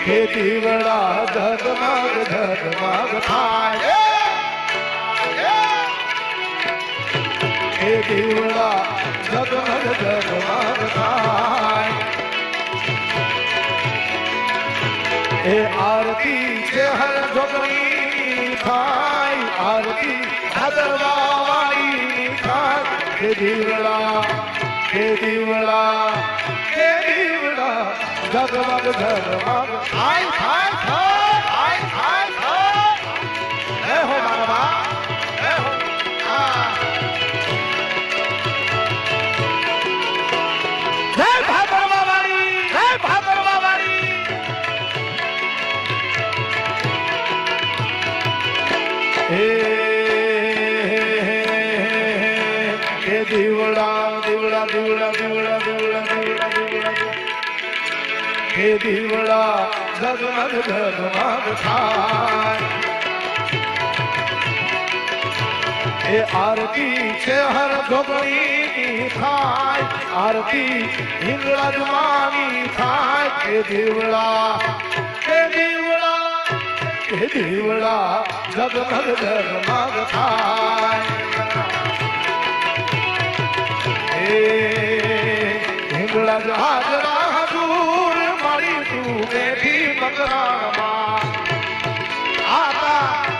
હે દીવડા ઝગમગ ઝગમગ થાય હે દીવડા ઝગમગ ઝગમગ થાય એ આરતી છે હર જોગણી થાય આરતી ભાદરવા વાળી થાય હે દીવડા હે દીવડા હે દીવડા ઝગમગ ઝગમગ થાય થાય થાય થાય થાય હે હો મારા હે હો આ જય ભાદરવા વાળી જય ભાદરવા વાળી હે દીવડા દીવડા દીવડા દીવડા દીવડા દીવડા દીવડા હે દીવડા ઝગમગ ઝગમગ થાય એ આરતી છે હર ધોગણી થાય આરતી હિંગળાજમાની થાય હે દીવડા હે દીવડા હે દીવડા ઝગમગ ઝગમગ થાય હિંગળાજ હાજરા હજૂર મારી તું બેઠી મકરામાં આતા